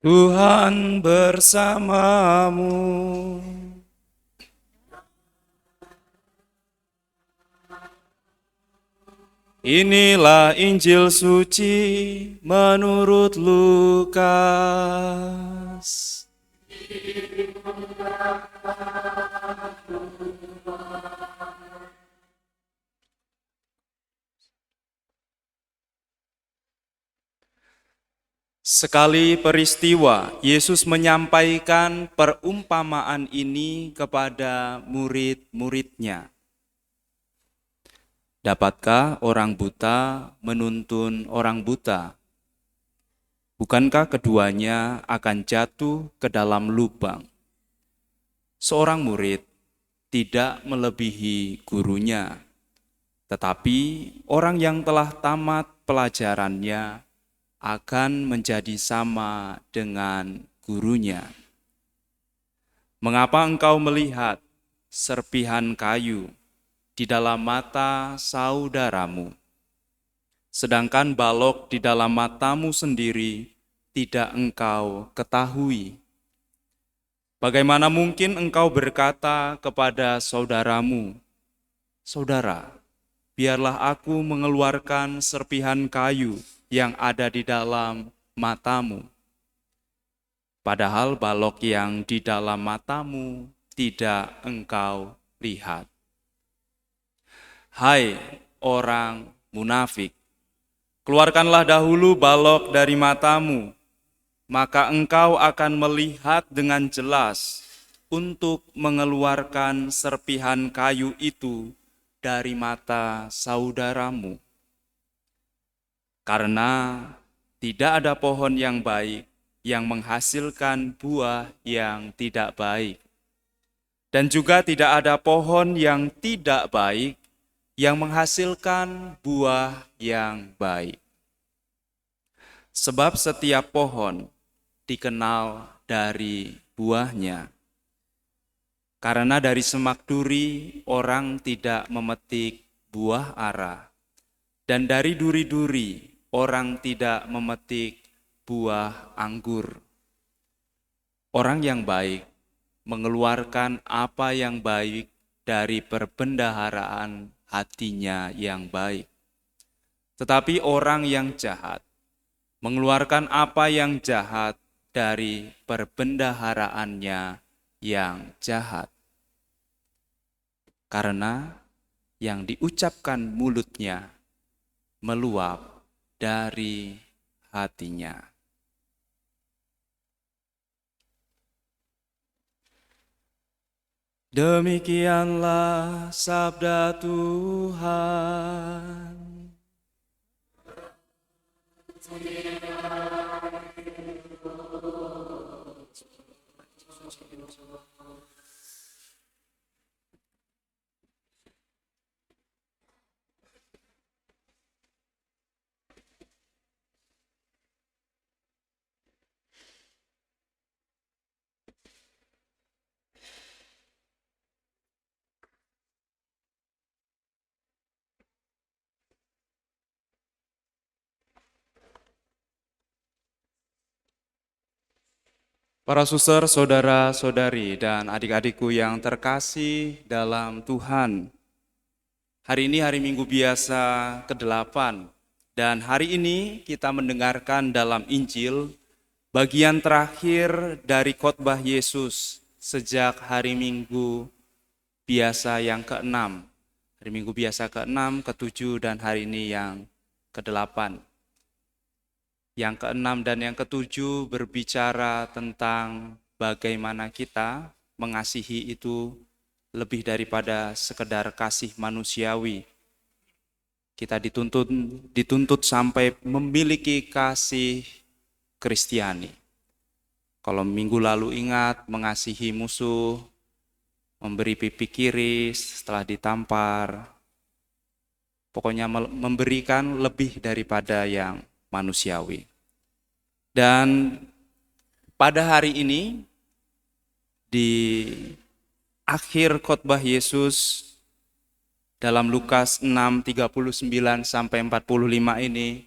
Tuhan bersamamu. Inilah Injil suci menurut Lukas. Sekali peristiwa, Yesus menyampaikan perumpamaan ini kepada murid-muridnya. Dapatkah orang buta menuntun orang buta? Bukankah keduanya akan jatuh ke dalam lubang? Seorang murid tidak melebihi gurunya, tetapi orang yang telah tamat pelajarannya akan menjadi sama dengan gurunya. Mengapa engkau melihat serpihan kayu di dalam mata saudaramu, sedangkan balok di dalam matamu sendiri tidak engkau ketahui? Bagaimana mungkin engkau berkata kepada saudaramu, "Saudara, biarlah aku mengeluarkan serpihan kayu yang ada di dalam matamu," padahal balok yang di dalam matamu tidak engkau lihat. Hai orang munafik, keluarkanlah dahulu balok dari matamu, maka engkau akan melihat dengan jelas untuk mengeluarkan serpihan kayu itu dari mata saudaramu. Karena tidak ada pohon yang baik yang menghasilkan buah yang tidak baik, dan juga tidak ada pohon yang tidak baik yang menghasilkan buah yang baik. Sebab setiap pohon dikenal dari buahnya. Karena dari semak duri orang tidak memetik buah ara, dan dari duri-duri orang tidak memetik buah anggur. Orang yang baik mengeluarkan apa yang baik dari perbendaharaan hatinya yang baik. Tetapi orang yang jahat mengeluarkan apa yang jahat dari perbendaharaannya yang jahat. Karena yang diucapkan mulutnya meluap dari hatinya. Demikianlah sabda Tuhan. Para suster, saudara-saudari, dan adik-adikku yang terkasih dalam Tuhan. Hari ini hari Minggu biasa ke-8, dan hari ini kita mendengarkan dalam Injil bagian terakhir dari khotbah Yesus sejak hari Minggu biasa yang ke-6. Hari Minggu biasa ke-6, ke-7, dan hari ini yang ke-8. Yang ke-6 dan yang ke-7 berbicara tentang bagaimana kita mengasihi itu lebih daripada sekedar kasih manusiawi. Kita dituntut sampai memiliki kasih Kristiani. Kalau minggu lalu ingat, mengasihi musuh, memberi pipi kiri setelah ditampar, pokoknya memberikan lebih daripada yang manusiawi. Dan pada hari ini, di akhir khotbah Yesus dalam Lukas 6:39 sampai 45 ini,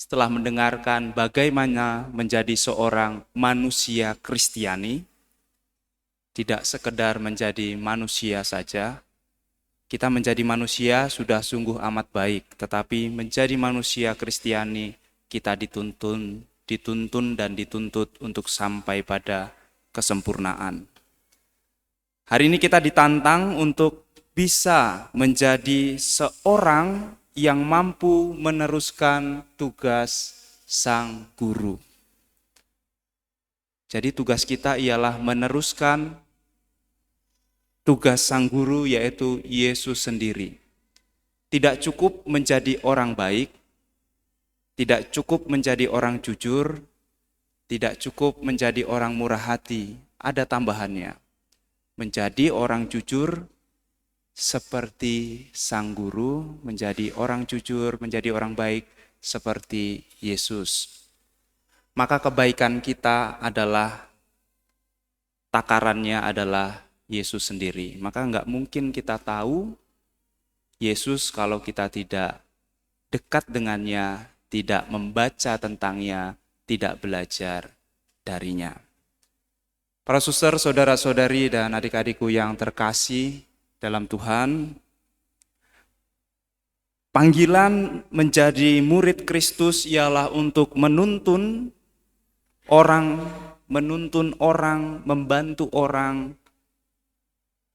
setelah mendengarkan bagaimana menjadi seorang manusia Kristiani, tidak sekedar menjadi manusia saja. Kita menjadi manusia sudah sungguh amat baik, tetapi menjadi manusia Kristiani kita dituntun dan dituntut untuk sampai pada kesempurnaan. Hari ini kita ditantang untuk bisa menjadi seorang yang mampu meneruskan tugas sang guru. Jadi tugas kita ialah meneruskan tugas sang guru, yaitu Yesus sendiri. Tidak cukup menjadi orang baik, tidak cukup menjadi orang jujur, tidak cukup menjadi orang murah hati, ada tambahannya. Menjadi orang jujur seperti sang guru, menjadi orang jujur, menjadi orang baik seperti Yesus. Maka kebaikan kita adalah, takarannya adalah Yesus sendiri. Maka enggak mungkin kita tahu Yesus kalau kita tidak dekat dengannya, tidak membaca tentangnya, tidak belajar darinya. Para suster, saudara-saudari, dan adik-adikku yang terkasih dalam Tuhan, panggilan menjadi murid Kristus ialah untuk menuntun orang, membantu orang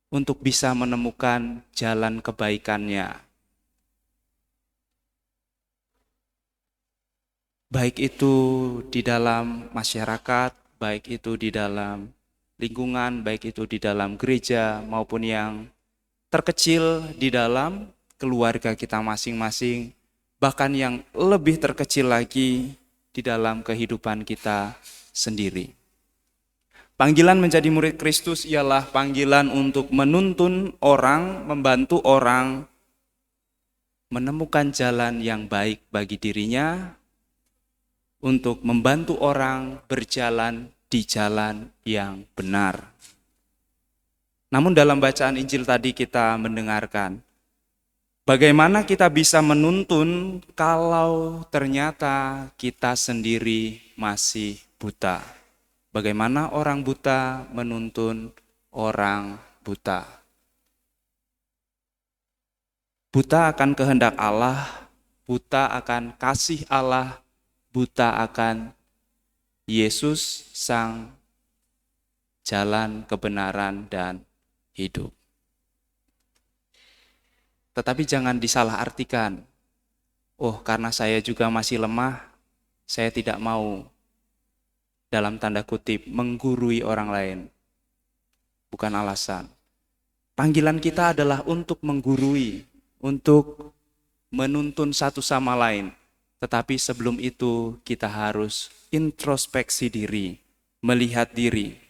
untuk bisa menemukan jalan kebaikannya. Baik itu di dalam masyarakat, baik itu di dalam lingkungan, baik itu di dalam gereja, maupun yang terkecil di dalam keluarga kita masing-masing, bahkan yang lebih terkecil lagi di dalam kehidupan kita sendiri. Panggilan menjadi murid Kristus ialah panggilan untuk menuntun orang, membantu orang menemukan jalan yang baik bagi dirinya, untuk membantu orang berjalan di jalan yang benar. Namun dalam bacaan Injil tadi kita mendengarkan bagaimana kita bisa menuntun kalau ternyata kita sendiri masih buta. Bagaimana orang buta menuntun orang buta. Buta akan kehendak Allah, buta akan kasih Allah, buta akan Yesus sang jalan kebenaran dan hidup. Tetapi jangan disalahartikan. Oh, karena saya juga masih lemah, saya tidak mau, dalam tanda kutip, menggurui orang lain. Bukan alasan. Panggilan kita adalah untuk menggurui, untuk menuntun satu sama lain. Tetapi sebelum itu kita harus introspeksi diri, melihat diri,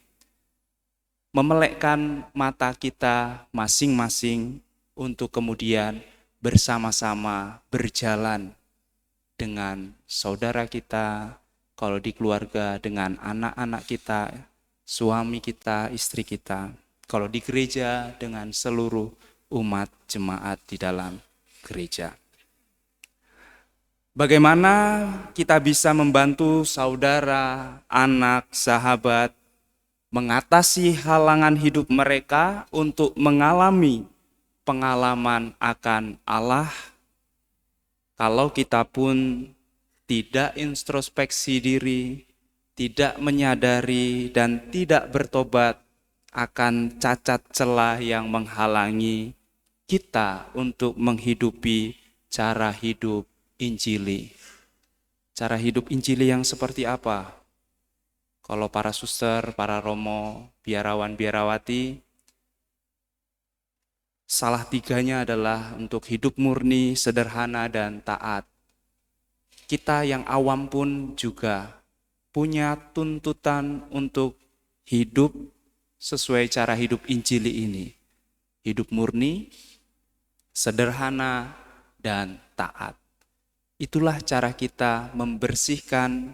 memelekkan mata kita masing-masing untuk kemudian bersama-sama berjalan dengan saudara kita, kalau di keluarga dengan anak-anak kita, suami kita, istri kita, kalau di gereja dengan seluruh umat jemaat di dalam gereja. Bagaimana kita bisa membantu saudara, anak, sahabat mengatasi halangan hidup mereka untuk mengalami pengalaman akan Allah, kalau kita pun tidak introspeksi diri, tidak menyadari dan tidak bertobat akan cacat celah yang menghalangi kita untuk menghidupi cara hidup Injili. Cara hidup Injili yang seperti apa? Kalau para suster, para romo, biarawan, biarawati, salah tiganya adalah untuk hidup murni, sederhana, dan taat. Kita yang awam pun juga punya tuntutan untuk hidup sesuai cara hidup Injili ini. Hidup murni, sederhana, dan taat. Itulah cara kita membersihkan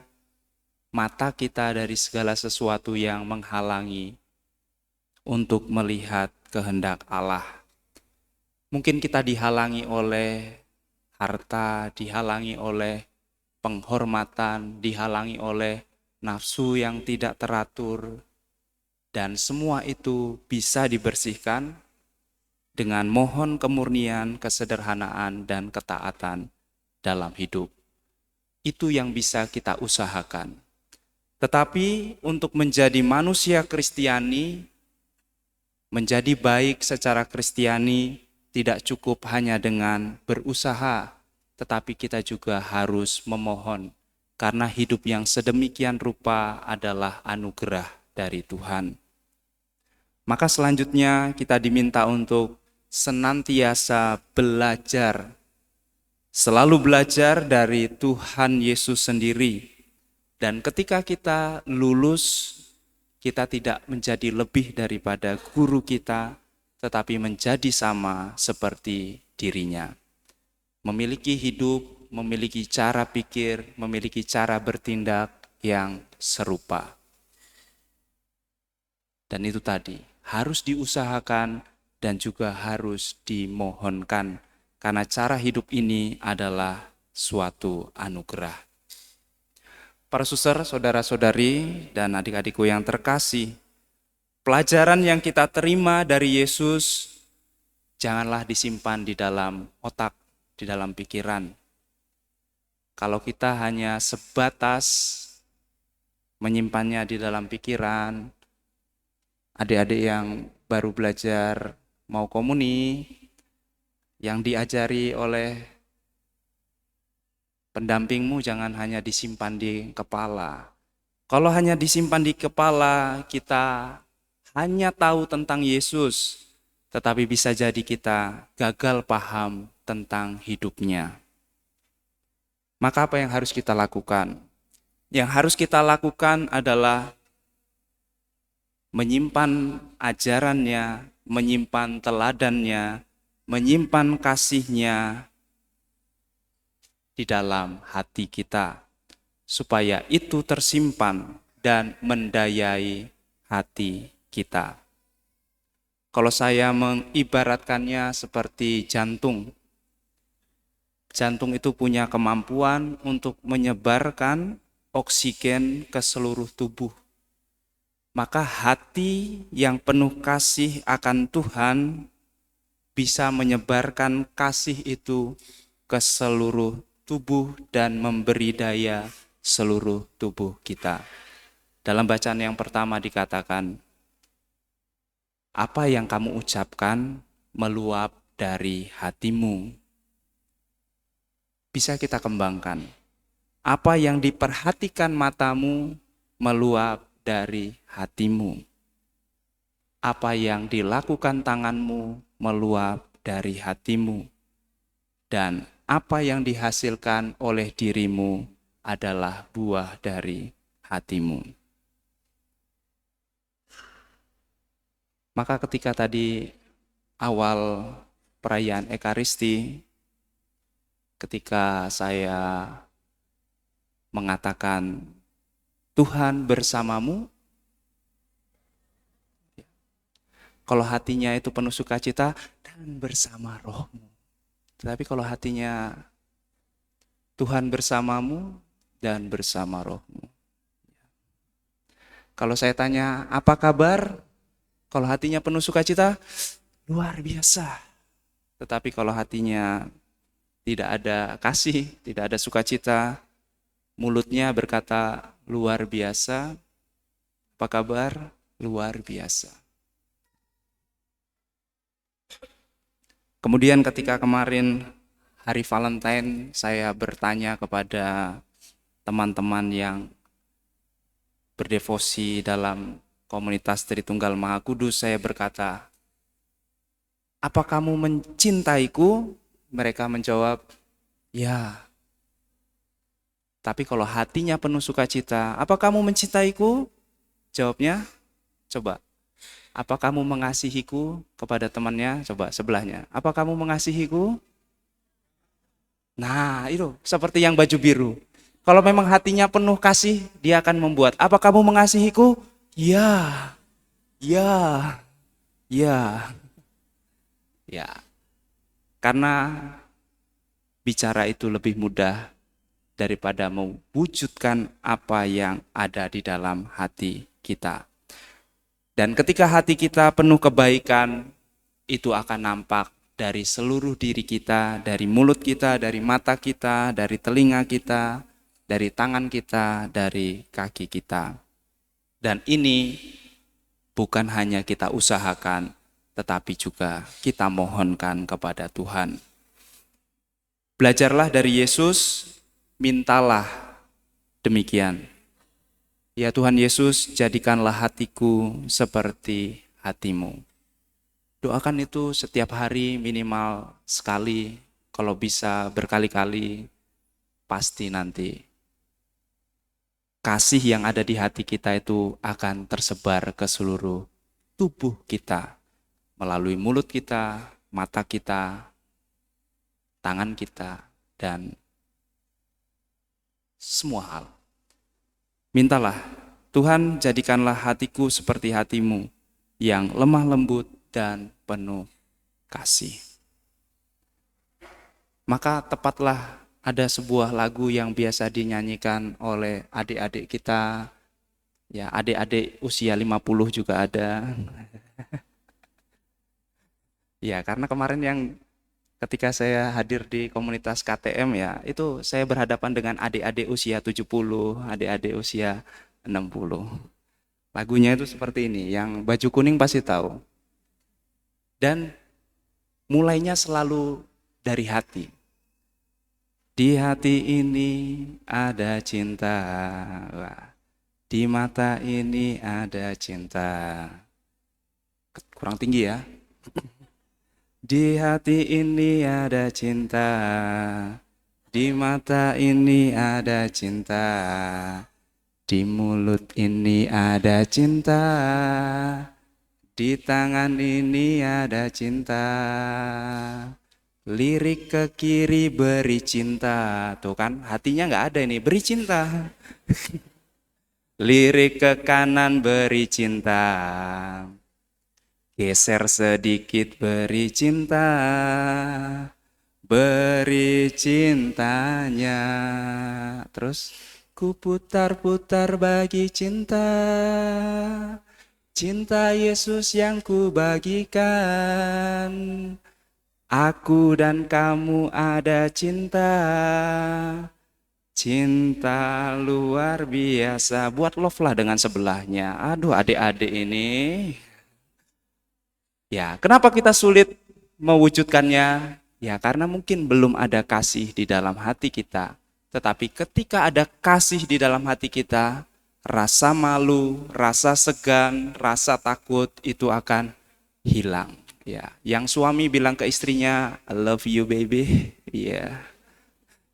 mata kita dari segala sesuatu yang menghalangi untuk melihat kehendak Allah. Mungkin kita dihalangi oleh harta, dihalangi oleh penghormatan, dihalangi oleh nafsu yang tidak teratur, dan semua itu bisa dibersihkan dengan mohon kemurnian, kesederhanaan, dan ketaatan dalam hidup. Itu yang bisa kita usahakan. Tetapi untuk menjadi manusia Kristiani, menjadi baik secara Kristiani, tidak cukup hanya dengan berusaha, tetapi kita juga harus memohon, karena hidup yang sedemikian rupa adalah anugerah dari Tuhan. Maka selanjutnya kita diminta untuk senantiasa belajar, selalu belajar dari Tuhan Yesus sendiri. Dan ketika kita lulus, kita tidak menjadi lebih daripada guru kita, tetapi menjadi sama seperti dirinya. Memiliki hidup, memiliki cara pikir, memiliki cara bertindak yang serupa. Dan itu tadi, harus diusahakan dan juga harus dimohonkan, karena cara hidup ini adalah suatu anugerah. Para suster, saudara-saudari, dan adik-adikku yang terkasih, pelajaran yang kita terima dari Yesus janganlah disimpan di dalam otak, di dalam pikiran. Kalau kita hanya sebatas menyimpannya di dalam pikiran, adik-adik yang baru belajar mau komuni, yang diajari oleh pendampingmu jangan hanya disimpan di kepala. Kalau hanya disimpan di kepala, kita hanya tahu tentang Yesus, tetapi bisa jadi kita gagal paham tentang hidupnya. Maka apa yang harus kita lakukan? Yang harus kita lakukan adalah menyimpan ajarannya, menyimpan teladannya, menyimpan kasihnya di dalam hati kita, supaya itu tersimpan dan mendayai hati kita. Kalau saya mengibaratkannya seperti jantung, jantung itu punya kemampuan untuk menyebarkan oksigen ke seluruh tubuh. Maka hati yang penuh kasih akan Tuhan bisa menyebarkan kasih itu ke seluruh tubuh dan memberi daya seluruh tubuh kita. Dalam bacaan yang pertama dikatakan, apa yang kamu ucapkan meluap dari hatimu. Bisa kita kembangkan. Apa yang diperhatikan matamu meluap dari hatimu. Apa yang dilakukan tanganmu meluap dari hatimu. Dan apa yang dihasilkan oleh dirimu adalah buah dari hatimu. Maka ketika tadi awal perayaan Ekaristi, ketika saya mengatakan Tuhan bersamamu, kalau hatinya itu penuh sukacita dan bersama rohmu. Tetapi kalau hatinya Tuhan bersamamu dan bersama rohmu. Kalau saya tanya, apa kabar? Kalau hatinya penuh sukacita, luar biasa. Tetapi kalau hatinya tidak ada kasih, tidak ada sukacita, mulutnya berkata luar biasa. Apa kabar? Luar biasa. Kemudian ketika kemarin hari Valentine, saya bertanya kepada teman-teman yang berdevosi dalam komunitas Tritunggal Maha Kudus, saya berkata, apa kamu mencintaiku? Mereka menjawab, ya. Tapi kalau hatinya penuh sukacita, apa kamu mencintaiku? Jawabnya, coba. Apa kamu mengasihiku? Kepada temannya, coba sebelahnya. Apa kamu mengasihiku? Nah, itu seperti yang baju biru. Kalau memang hatinya penuh kasih, dia akan membuat. Apa kamu mengasihiku? Ya, ya, ya. Ya, karena bicara itu lebih mudah daripada mewujudkan apa yang ada di dalam hati kita. Dan ketika hati kita penuh kebaikan, itu akan nampak dari seluruh diri kita, dari mulut kita, dari mata kita, dari telinga kita, dari tangan kita, dari kaki kita. Dan ini bukan hanya kita usahakan, tetapi juga kita mohonkan kepada Tuhan. Belajarlah dari Yesus, mintalah demikian. Ya Tuhan Yesus, jadikanlah hatiku seperti hatimu. Doakan itu setiap hari minimal sekali, kalau bisa berkali-kali, pasti nanti kasih yang ada di hati kita itu akan tersebar ke seluruh tubuh kita, melalui mulut kita, mata kita, tangan kita, dan semua hal. Mintalah, Tuhan jadikanlah hatiku seperti hatimu, yang lemah lembut dan penuh kasih. Maka tepatlah ada sebuah lagu yang biasa dinyanyikan oleh adik-adik kita. Ya, adik-adik usia 50 juga ada. Ya, karena kemarin yang ketika saya hadir di komunitas KTM ya, itu saya berhadapan dengan adik-adik usia 70, adik-adik usia 60. Lagunya itu seperti ini, yang baju kuning pasti tahu. Dan mulainya selalu dari hati. Di hati ini ada cinta, di mata ini ada cinta. Kurang tinggi ya. Di hati ini ada cinta, di mata ini ada cinta, di mulut ini ada cinta, di tangan ini ada cinta. Lirik ke kiri beri cinta. Tuh kan hatinya gak ada ini, beri cinta. Lirik ke kanan beri cinta. Geser sedikit beri cinta. Beri cintanya. Terus ku putar-putar bagi cinta. Cinta Yesus yang ku bagikan. Aku dan kamu ada cinta, cinta luar biasa. Buat love lah dengan sebelahnya. Aduh adik-adik ini. Ya, kenapa kita sulit mewujudkannya? Ya, karena mungkin belum ada kasih di dalam hati kita. Tetapi ketika ada kasih di dalam hati kita, rasa malu, rasa segan, rasa takut itu akan hilang. Ya, yang suami bilang ke istrinya, I love you baby. Ya.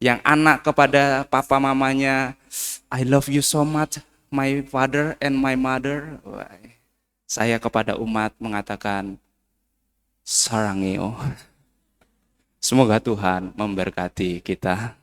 Yang anak kepada papa mamanya, I love you so much, my father and my mother. Wah. Saya kepada umat mengatakan, sarangeo. Semoga Tuhan memberkati kita.